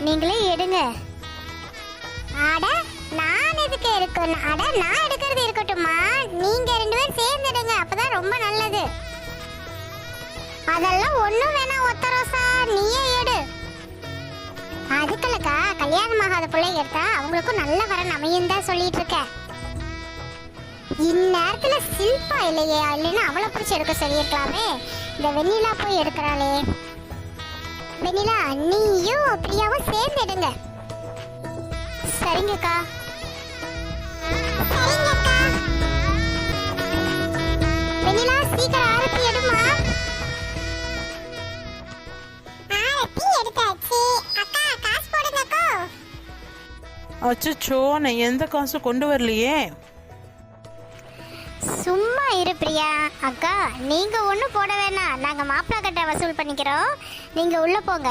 நீங்களே எடுங்க. அட நான் எதுக்கு எடுக்கணும்? அட நான் எடுக்கிறது இருக்கட்டும்மா, நீங்க 2 பேரும் சேர்ந்து எடுங்க, அப்பதான் ரொம்ப நல்லது. அதெல்லாம் ஒண்ணும் வேணாம் ஒத்த ரோசா, நீயே எடு. அதுக்குள்ளக்கா கல்யாணம் ஆகாத பிள்ளைங்க எடுத்தா அவங்களுக்கும் நல்ல வரன் அமையும் தான் சொல்லிட்டு இருக்கேன். இந்நேரத்துல சில்பா இல்லையே, இல்லைன்னா அவளை பிடிச்சி எடுக்க சொல்லியிருக்கலாமே. இந்த வெண்ணிலா போய் எடுக்கிறாளே. வெண்ணிலா நீயும் பிரியாவும் சேர்ந்து எடுங்க. சரிங்கக்கா. வெண்ணிலா சீக்கிரம் ஆரத்தி எடுமா. ஆரத்தி எடுத்தாச்சு. அக்கா காசு போடுங்கக்கா. அச்சோ, நான் எந்த காசும் கொண்டு வரலையே. சும்மா இரு பிரியா. அக்கா நீங்க ஒன்றும் போட வேணாம், நாங்க மாப்பிள்ளை கட்ட வசூல் பண்ணிக்கிறோம், நீங்க உள்ள போங்க.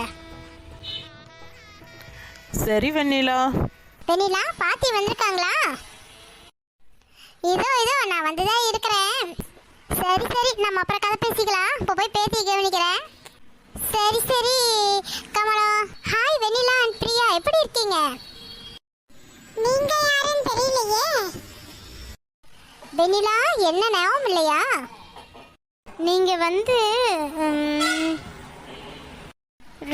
சரி வெண்ணிலா. வெண்ணிலா பாத்தி வந்திருக்காங்களா? இதோ இதோ நான் வந்துதான் இருக்கிறேன். சரி சரி, நம்ம அப்புறம் கதை பேசிக்கலாம், இப்போ போய் பேத்தி கவனிக்கிறேன். சரி சரி Kamala. Hi Vennila and Priya, எப்படி இருக்கீங்க? நீங்க யாருன்னு தெரியலையே. வெண்ணிலா என்ன ஞாபகம் இல்லையா? நீங்க வந்து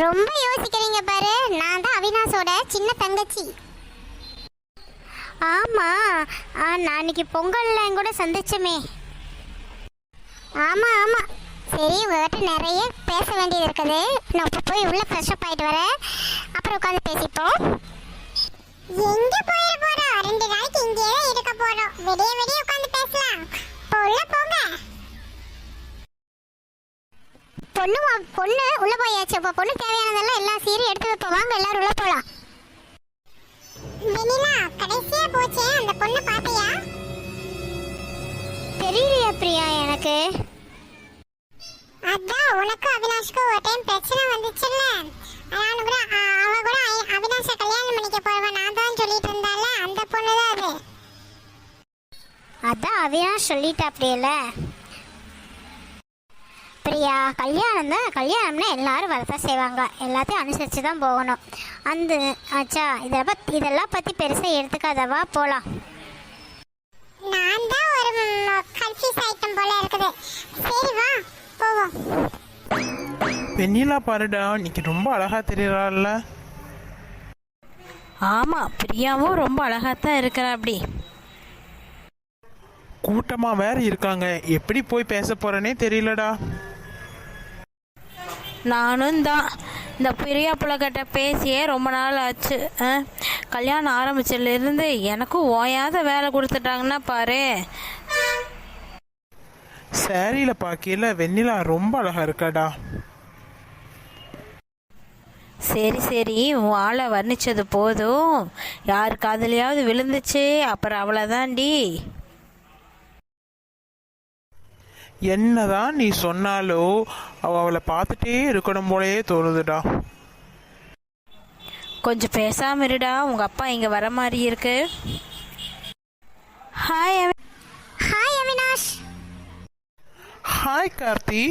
ரொம்ப யோசிக்கிறீங்க பாரு. நான் தான் அவினாஷோட சின்ன தங்கச்சி. ஆமா, நான் அன்னைக்கு பொங்கல்ல கூட சந்திச்சமே. ஆமா ஆமா. சரி, உங்ககிட்ட நிறைய பேச வேண்டியது இருக்குது, நான் இப்போ போய் உள்ள ஃப்ரெஷ் அப் ஆயிட்டு வரேன், அப்புறம் உட்காந்து பேசிப்போம். எங்க போயிட போறோம்? 2 நாளைக்கு இங்கேயே தான் இருக்க போறோம். விடிய விடிய உட்காந்து பேசலாம். உள்ள போங்க. பொண்ணு உள்ள போயாச்சு. அப்ப பொண்ணு தேவையானதெல்லாம் எல்லா சீரும் எடுத்து வைப்போம். வாங்க எல்லாரும் உள்ள போலாம். வெண்ணிலா கடைசியா போச்சே அந்த பொண்ணு பாத்தியா? தெரியலையா பிரியா எனக்கு. அதான் உனக்கு அவினாஷ்க்கு ஒரு டைம் பிரச்சனை வந்துச்சுல்ல, நான் கூட அவ கூட அவினாஷை கல்யாணம் பண்ணிக்க போறவன் நான் தான் சொல்லிட்டு இருந்தால, அந்த பொண்ணு தான் அது. அதான் அவினாஷ் சொல்லிட்டா அப்படியல்ல பிரியா. கல்யாணம்னா எல்லாரும் வரதான் செய்வாங்க, எல்லாத்தையும் அனுசரித்து தான் போகணும். அந்த ஆச்சா இதெல்லாம் பற்றி பெருசாக எடுத்துக்காதவா போகலாம். நான் தான் ஒரு கன்ஃபியூஸ் ஐட்டம் போல இருக்குது. சரி வா போவோம். வெண்ணிலா பாருடா, இன்னைக்கு ரொம்ப அழகா தெரியறாள்ல. ஆமா, பிரியாவும் ரொம்ப அழகாத்தான் இருக்கிறா. அப்படி கூட்டமா வேற இருக்காங்க, எப்படி போய் பேச போறேனே தெரியலடா. நானும் தான் இந்த பிரியா புள்ளகிட்ட பேசியே ரொம்ப நாள் ஆச்சு. கல்யாணம் ஆரம்பிச்சதுலேருந்து எனக்கும் ஓயாத வேலை கொடுத்துட்டாங்கன்னா பாரு. சாரியில பாக்கையில வெண்ணிலா ரொம்ப அழகா இருக்காடா. சரி சரி, உன் ஆளை வர்ணிச்சது போதும். யாரு காதலியாவது விழுந்துச்சு அப்புறம் அவ்வளோதான்டி. என்னதான் நீ சொன்னாலோ அவளை பார்த்துட்டே இருக்கணும் போலயே தோணுதுடா. கொஞ்சம் பேசாம இருடா, உங்க அப்பா இங்க வர மாதிரி இருக்கு. ஹாய் அவினாஷ். ஹாய் கார்த்தி.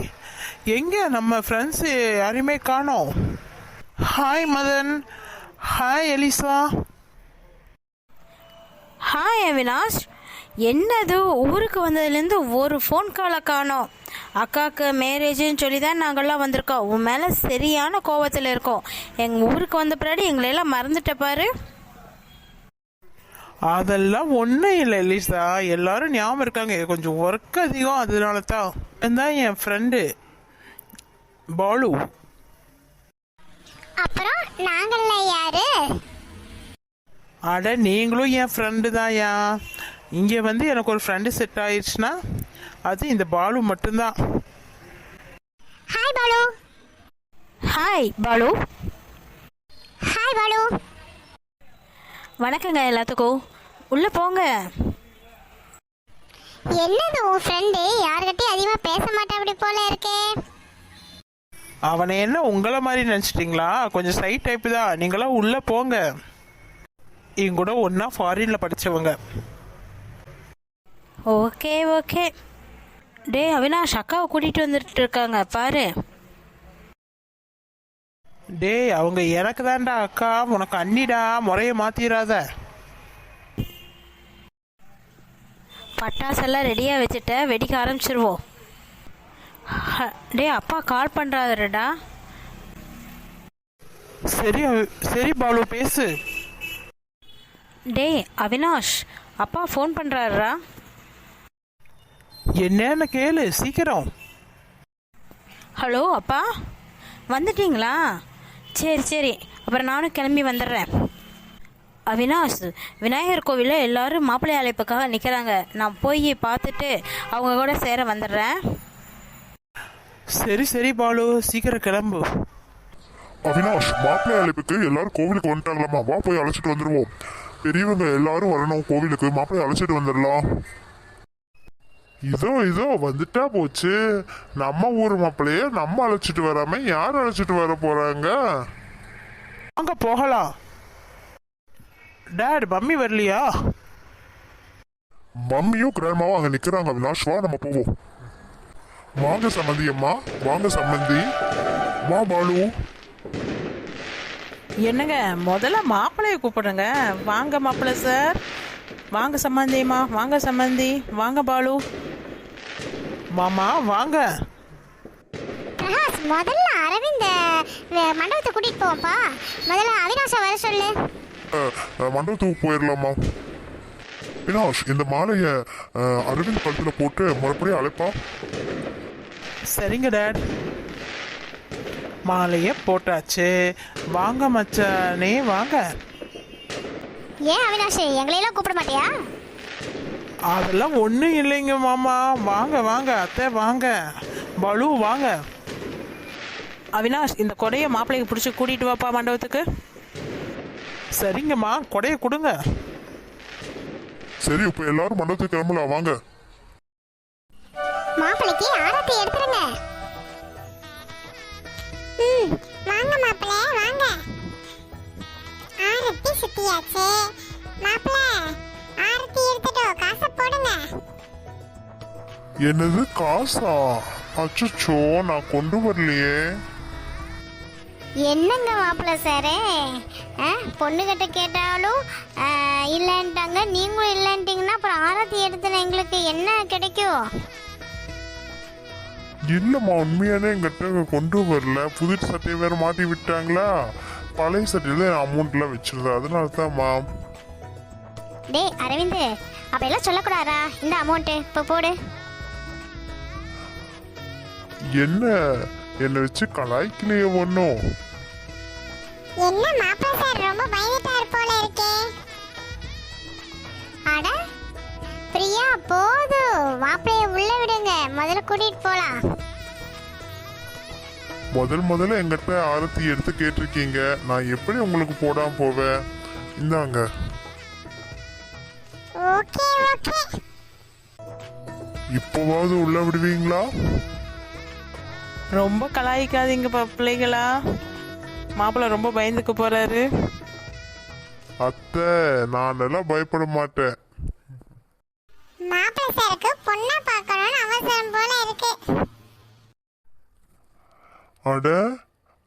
எங்க நம்ம ஃப்ரெண்ட்ஸ் யாரையுமே காணோம். Hi Madan. Hi Elisa. Hi Avinash. என்னது, ஊருக்கு வந்ததுலேருந்து ஒரு ஃபோன் காலை காணோம். அக்காவுக்கு மேரேஜுன்னு சொல்லி தான் நாங்கள்லாம் வந்திருக்கோம். உன் மேலே சரியான கோவத்தில் இருக்கோம். எங்கள் ஊருக்கு வந்த பின்னாடி எங்களெல்லாம் மறந்துட்ட பாரு. அதெல்லாம் ஒன்றும் இல்லை எலிசா, எல்லாரும் ஞாபகம் இருக்காங்க, கொஞ்சம் ஒர்க் அதிகம், அதனால தான் என் ஃப்ரெண்டு பாலு. அப்புறம் நாங்கள்ல யாரு? அட நீங்களும் என் ஃப்ரெண்டு தான். இங்கே வந்து எனக்கு ஒரு ஃப்ரெண்டு செட் ஆயிடுச்சுன்னா அது இந்த பாலு மட்டும்தான். Hi Balu. Hi Balu. Hi Balu. வணக்கங்க எல்லாத்துக்கும், உள்ளே போங்க. என்னது உன் ஃப்ரெண்டு யார்கிட்டயும் அதிகமாக பேச மாட்டேன் அப்படி போல இருக்கே. அவனை என்ன உங்களை மாதிரி நினச்சிட்டிங்களா? கொஞ்சம் சைட் டைப்பு தான். நீங்களாம் உள்ளே போங்க. இவங்க கூட ஒன்றா ஃபாரினில் படித்தவங்க. Okay okay. டே அவினாஷ், அக்காவை கூட்டிகிட்டு வந்துட்டு இருக்காங்க பாரு. டேய் அவங்க எனக்கு தான்டா அக்கா, உனக்கு அண்ணிடா, முறைய மாத்திராத. பட்டாசெல்லாம் ரெடியாக வச்சுட்ட, வெடிக்க ஆரம்பிச்சிருவோம். டேய் அப்பா கால் பண்ணுறாருடா. சரி சரி பாலு பேசு. டேய் அவினாஷ், அப்பா ஃபோன் பண்ணுறாருடா. என்னன்னு கேளு சீக்கிரம். ஹலோ அப்பா, வந்துட்டீங்களா? சரி சரி, அப்புறம் நானும் கிளம்பி வந்துடுறேன். அவினாஷ், விநாயகர் கோவிலில் எல்லோரும் மாப்பிள்ளை அழைப்புக்காக நிற்கிறாங்க. நான் போய் பார்த்துட்டு அவங்க கூட சேர வந்துடுறேன். சரி சரி பாலு, சீக்கிரம் கிளம்பு. அவினாஷ், மாப்பிள்ளை அழைப்புக்கு எல்லாரும் கோவிலுக்கு வந்துட்டாங்களாமா, வா போய் அழைச்சிட்டு வந்துடுவோம். பெரியவங்க எல்லாரும் வரணும் கோவிலுக்கு, மாப்பிள்ளை அழைச்சிட்டு வந்துடலாம். இதோ வந்துட்டா போச்சு. நம்ம ஊர் மாப்பிள்ளைய நம்ம அழைச்சிட்டு வராம யார் அழைச்சிட்டு வர போறாங்க? அங்க போகலாம். டாட் மம்மி வரலையா? மம்மியும் கிராண்ட்மாவும் அங்க நிக்கிறாங்க. அவினாஷ் வா நம்ம போவோம். வாங்க சம்மந்தி அம்மா, வாங்க சம்மந்தி. வா பாலு. என்னங்க, முதல்ல மாப்பிள்ளைய கூப்பிடுங்க. வாங்க மாப்பிள்ளை சார், வாங்க சம்மந்திம்மா, வாங்க சம்மந்தி, வாங்க பாலு. மாமா வாங்க. பிரகாஷ், முதல்ல அரவிந்த மண்டபத்தை கூட்டிட்டு போவோம்ப்பா. முதல்ல அவினாஷை வர சொல்லு. மண்டபத்துக்கு போயிடலாமா? அவினாஷ், இந்த மாலைய அரவிந்த் கழுத்துல போட்டு மறுபடியும் அழைப்பா. சரிங்க டாட். மாலையே போட்டாச்சு. வாங்க மச்சானே வாங்க. ஏன் அவினாஷ், எங்களையெல்லாம் கூப்பிட மாட்டியா? அதெல்லாம் ஒன்றும் இல்லைங்க மாமா. வாங்க வாங்க அத்தை, வாங்க பாலு வாங்க. அவினாஷ், இந்த கொடையை மாப்பிள்ளைக்கு பிடிச்சி கூட்டிகிட்டு வாப்பா மண்டபத்துக்கு. சரிங்கம்மா, கொடையை கொடுங்க. சரி, இப்ப எல்லாரும் மண்டபத்துக்கு கிளம்பலாம், வாங்க. மாப்பிளைக்கு ஆரத்தி எடுத்துருங்க. வாங்க மாப்பிள்ளை வாங்க. ஆரத்தி சுத்தியாச்சு. மாப்பிள்ளை ஆரத்தி எடுத்துட்டோம், காசை போடுங்க. என்னது காசா? அச்சோ, நான் கொண்டு வரலையே. என்னங்க மாப்பிள்ளை சாரே, பொண்ணுகிட்ட கேட்டாலும் இல்லைன்ட்டாங்க. நீங்களும் இல்லைன்ட்டிங்கன்னா அப்புறம் ஆரத்தி எடுத்துன எங்களுக்கு என்ன கிடைக்கும்? இல்லம்மா, உண்மையானே எங்கிட்ட கொண்டு வரல. புது சட்டையை வேற மாட்டி விட்டாங்களா, பழைய சட்டையில அமௌண்ட்லாம் வச்சிருந்தேன், அதனால தான்மா. டேய் அரவிந்த், அப்ப எல்லாம் சொல்லக்கூடாதா? இந்த அமௌண்ட் இப்போ போடு. என்ன வச்சு கலாய்க்கலையே ஒன்றும். என்ன மாப்பிள்ளை சார் ரொம்ப பயந்துட்டார் போல இருக்கே. அட பிரியா, போதும், மாப்பிள்ளைய உள்ள விடுங்க, முதல்ல கூட்டிட்டு போலாம். முதல்ல எங்கிட்ட ஆரத்தி எடுத்து கேட்டிருக்கீங்க, நான் எப்படி உங்களுக்கு போடாம போவேன்? இந்தாங்க. Okay okay. இப்போவாவது உள்ள விடுவீங்களா? ரொம்ப கலாய்க்காதீங்க பிள்ளைகளா, மாப்பிள்ளை ரொம்ப பயந்துக்க போறாரு. அத்தை, நான் எல்லாம் பயப்பட மாட்டேன். மாப்பிள்ளை சாருக்கு பொண்ணை பார்க்கணும்னு அவசரம் போல இருக்கு. அட,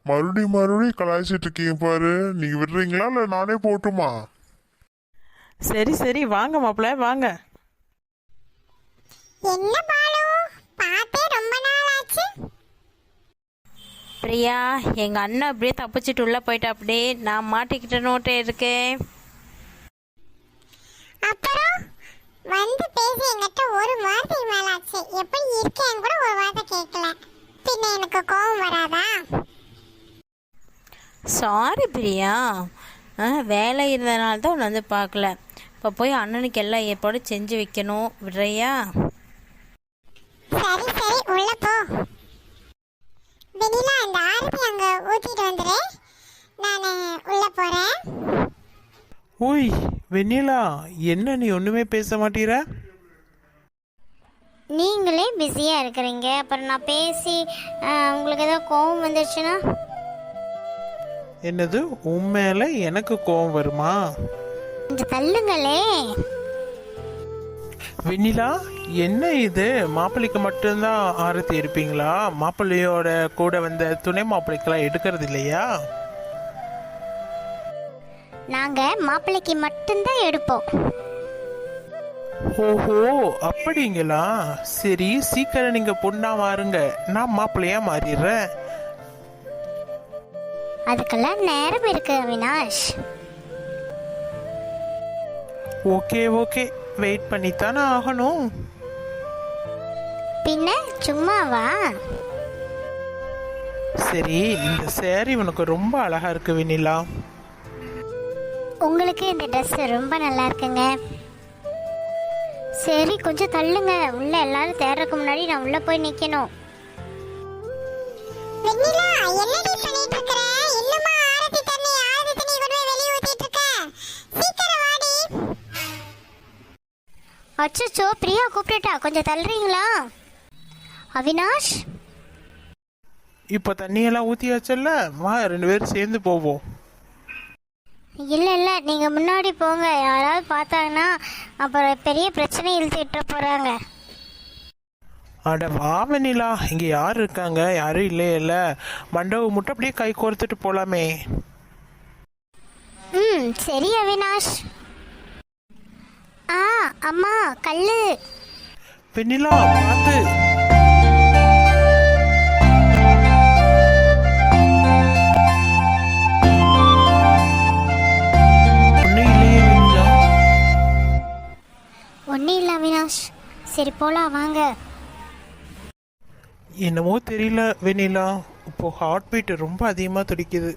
மறுபடியும் கலாய்ச்சிட்டு இருக்கீங்க பாரு. நீங்க விடுறீங்களா இல்ல நானே போட்டுமா? சரி சரி, வாங்க மாப்பிள்ளை வாங்க. என்ன பாலு, பார்த்தே ரொம்ப நாள் ஆச்சு. பிரியா, எங்கள் அண்ணன் அப்படியே தப்பிச்சிட்டு உள்ளே போயிட்டா. அப்படியே நான் மாட்டிக்கிட்ட நோட்டே இருக்கேன். அப்புறம் வந்து பேசி என்கிட்ட ஒரு வார்த்தைக்கு மேல ஆச்சு. எப்படி இருக்கேன் கூட ஒரு வார்த்தை கேட்கல. பின்ன எனக்கு கோபம் வராதா? சாரி பிரியா, வேலை இருந்தனால தான் உன்னை வந்து பார்க்கல. இப்போ போய் அண்ணனுக்கு எல்லாம் ஏற்பாடு செஞ்சு வைக்கணும். விடுறையா? சரி சரி, உள்ள போ. வெண்ணிலா, அந்த ஆரத்தி அங்க ஊத்திட்டு வந்துரு, நான் உள்ள போறேன். ஓய் வெண்ணிலா, என்ன நீ ஒன்றுமே பேச மாட்டீர? நீங்களே பிஸியா இருக்கிறீங்க, அப்புறம் நான் பேசி உங்களுக்கு ஏதோ கோபம் வந்துருச்சுன்னா? என்னது, உண்மையில எனக்கு கோபம் வருமா? கொஞ்சம் தள்ளுங்களே. வெண்ணிலா, என்ன இது? மாப்பிள்ளைக்கு மட்டும்தான் ஆரத்தி எடுப்பீங்களா? மாப்பிள்ளையோட கூட வந்த துணை மாப்பிள்ளைக்கெல்லாம் எடுக்கிறது இல்லையா? நாங்கள் மாப்பிள்ளைக்கு மட்டும்தான் எடுப்போம். ஓஹோ அப்படிங்களா? சரி சீக்கிரம் நீங்க பொண்ணா மாறுங்க, நான் மாப்பிள்ளையா மாறிடுறேன். அதுக்கெல்லாம் நேரம் இருக்கு அவினாஷ். ஓகே ஓகே, வெயிட் பண்ணித்தானே ஆகணும். பின்ன சும்மாவா? சரி, இந்த சேரீ உனக்கு ரொம்ப அழகா இருக்கு வெண்ணிலா. உங்களுக்கு இந்த ட்ரெஸ் ரொம்ப நல்லா இருக்குங்க. சரி கொஞ்சம் தள்ளுங்க, உள்ள எல்லாரும் தேடுறதுக்கு முன்னாடி நான் உள்ள போய் நிக்கணும். வெண்ணிலா என்னடி பண்ணிட்டு இருக்கற? இன்னுமா ஆரத்தி தண்ணி கொண்டு போய் வெளிய ஊத்திட்டு இருக்க? சீக்கிரம் வாடி. அச்சச்சோ, பிரியா கூப்பிட்டா, கொஞ்சம் தள்ளுறீங்களா? அவினாஷ், இப்போ தண்ணியெல்லாம் ஊற்றியாச்சல்ல, வா 2 பேரும் சேர்ந்து போவோம். இல்லை நீங்கள் முன்னாடி போங்க. யாராவது பார்த்தாங்கன்னா அப்புறம் பெரிய பிரச்சனை இழுத்துட்டு போகிறாங்க. அட வா வெண்ணிலா, இங்கே யார் இருக்காங்க? யாரும் இல்லையே இல்லை. மண்டபம் மட்டும் அப்படியே கை கோர்த்துட்டு போகலாமே. சரி அவினாஷ். அம்மா கல்லு. வெண்ணிலா பார்த்து. ஒன்றும் இல்லை அவினாஷ். சரி போகலாம் வாங்க. என்னமோ தெரியல வெண்ணிலா, இப்போ ஹார்ட் பீட் ரொம்ப அதிகமாக துடிக்குது.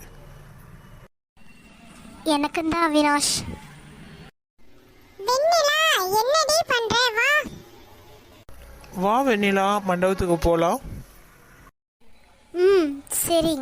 எனக்கும் தான் அவினாஷ். வெண்ணிலா என்னடி பண்ற? வா வா வெண்ணிலா, மண்டபத்துக்கு போகலாம். சரி.